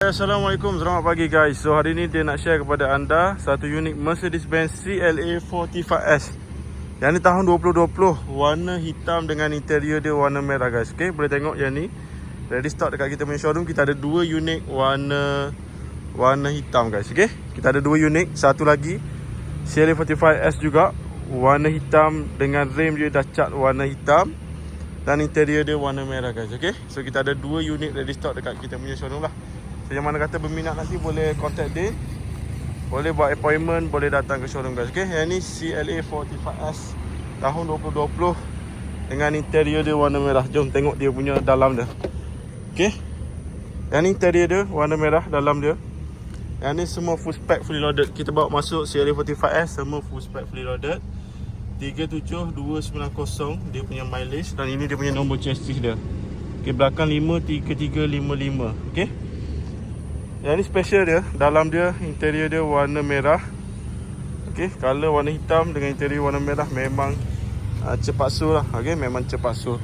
Assalamualaikum, selamat pagi guys. So hari ni dia nak share kepada anda satu unit Mercedes-Benz CLA 45S. Yang ni tahun 2020, warna hitam dengan interior dia warna merah guys. Okay, boleh tengok yang ni ready stock dekat kita punya showroom. Kita ada dua unit warna hitam guys. Okay, kita ada dua unit, satu lagi CLA 45S juga warna hitam dengan rim dia dah cat warna hitam dan interior dia warna merah guys. Okay, so kita ada dua unit ready stock dekat kita punya showroom lah. So yang mana kata berminat nanti boleh contact dia, boleh buat appointment, boleh datang ke showroom guys. Okay, yang ni CLA 45S tahun 2020 dengan interior dia warna merah. Jom tengok dia punya dalam dia. Okay, yang ni interior dia warna merah dalam dia. Yang ni semua full spec fully loaded. Kita bawa masuk CLA 45S semua full spec fully loaded. 37290 dia punya mileage dan ini dia punya nombor chassis dia. Okay, belakang 53355. Okay, yang ni special dia, dalam dia interior dia warna merah. Okay, color warna hitam dengan interior warna merah memang cepat sur lah. Okay, memang cepat sur.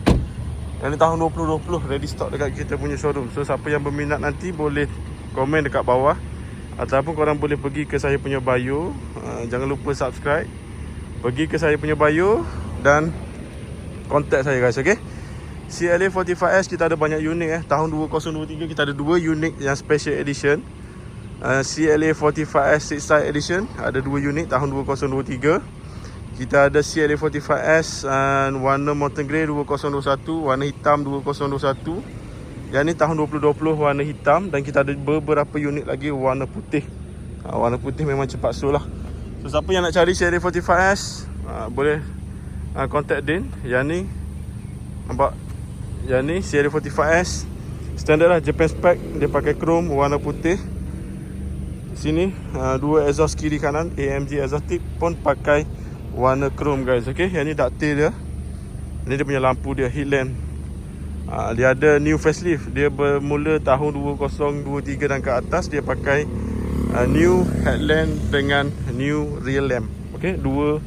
Yang ni tahun 2020 ready stock dekat kita punya showroom. So siapa yang berminat nanti boleh komen dekat bawah, ataupun korang boleh pergi ke saya punya bio. Jangan lupa subscribe, pergi ke saya punya bio dan contact saya guys. Okay, CLA 45S kita ada banyak unit tahun 2023 kita ada dua unit yang special edition. CLA 45S 6 side edition ada dua unit tahun 2023. Kita ada CLA 45S warna mountain grey 2021, warna hitam 2021. Yang ni tahun 2020 warna hitam, dan kita ada beberapa unit lagi warna putih. Warna putih memang cepat sold lah. So siapa yang nak cari CLA 45S boleh contact Din. Yang ni nampak, yang ni CLA 45S standard lah, Japan spec. Dia pakai chrome warna putih. Sini dua exhaust kiri kanan, AMG exotic pun pakai warna chrome guys. Okay, yang ni ducktail dia. Ini dia punya lampu dia, headlamp. Dia ada new facelift. Dia bermula tahun 2023 dan ke atas dia pakai new headlamp dengan new rear lamp. Okay, dua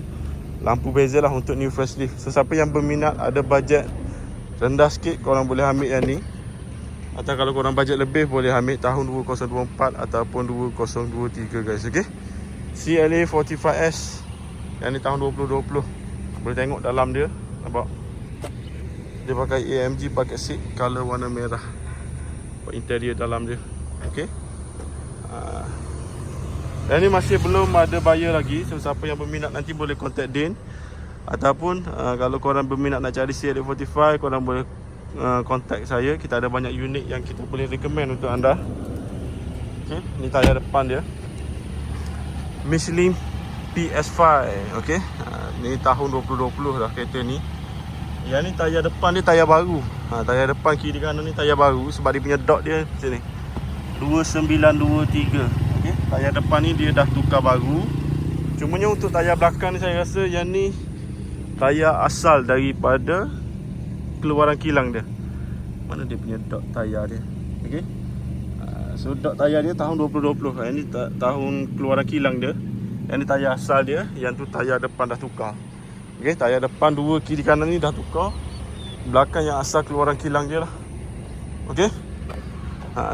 lampu beza lah untuk new facelift. So siapa yang berminat ada bajet rendah sikit, korang boleh ambil yang ni. Atau kalau korang bajet lebih boleh ambil tahun 2024 ataupun 2023 guys. Okay, CLA 45S yang ni tahun 2020. Boleh tengok dalam dia, nampak dia pakai AMG pakai seat color warna merah. Interior dalam dia. Okay, yang ni masih belum ada buyer lagi. So siapa yang berminat nanti boleh contact Din. Ataupun kalau korang berminat nak cari CLA 45, korang boleh contact saya. Kita ada banyak unit yang kita boleh recommend untuk anda. Okay, ni tayar depan dia Michelin PS5. Okay, ni tahun 2020 dah kereta ni. Yang ni tayar depan dia tayar baru. Tayar depan kiri kanan ni tayar baru, sebab dia punya dot dia macam ni 2923. Okay, tayar depan ni dia dah tukar baru. Cumanya untuk tayar belakang ni saya rasa yang ni tayar asal daripada keluaran kilang dia. Mana dia punya dot tayar dia. Okay, so dot tayar dia tahun 2020. Yang ni tahun keluaran kilang dia. Yang ni tayar asal dia. Yang tu tayar depan dah tukar. Okay, tayar depan dua kiri kanan ni dah tukar. Belakang yang asal keluaran kilang dia lah. Okay,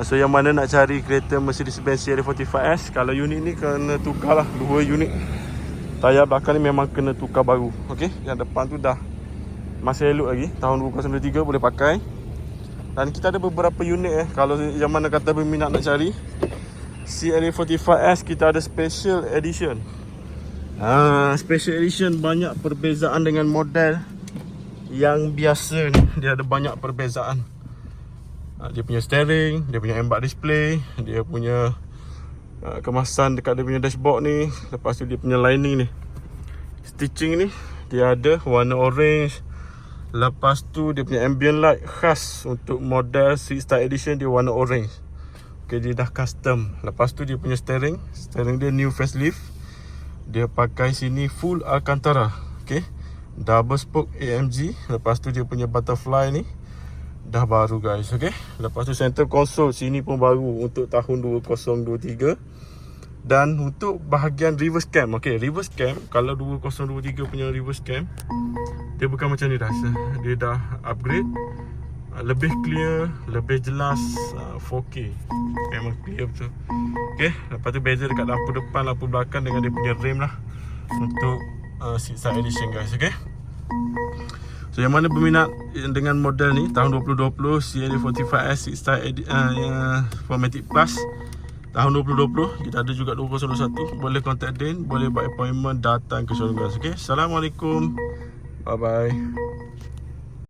so yang mana nak cari kereta Mercedes-Benz CLA 45S, kalau unit ni kena tukar lah. Dua unit tayar belakang ni memang kena tukar baru. Okay, yang depan tu dah masih elok lagi, tahun 2023 boleh pakai. Dan kita ada beberapa unit kalau yang mana kata berminat nak cari CLA 45S, kita ada special edition. Special edition banyak perbezaan dengan model yang biasa ni. Dia ada banyak perbezaan. Dia punya steering, dia punya embat display, dia punya kemasan dekat dia punya dashboard ni. Lepas tu dia punya lining ni, stitching ni dia ada warna orange. Lepas tu dia punya ambient light khas untuk model 6 Star Edition, dia warna orange. Okay, dia dah custom. Lepas tu dia punya steering dia new facelift. Dia pakai sini full Alcantara. Okay, double spoke AMG. Lepas tu dia punya butterfly ni dah baru guys. Okay, lepas tu center console sini pun baru untuk tahun 2023. Dan untuk bahagian reverse cam, okay, reverse cam kalau 2023 punya reverse cam dia bukan macam ni dah. Dia dah upgrade. lebih clear, lebih jelas, 4K. Memang clear betul. Okay, lepas tu beza dekat lampu depan, lampu belakang dengan dia punya rim lah untuk seat side edition guys. Okay, so yang mana berminat dengan model ni tahun 2020 CLA45S seat side 4MATIC Plus tahun 2020, kita ada juga 2021. Boleh contact Din, boleh buat appointment, datang ke showroom guys. Okay, Assalamualaikum, bye bye.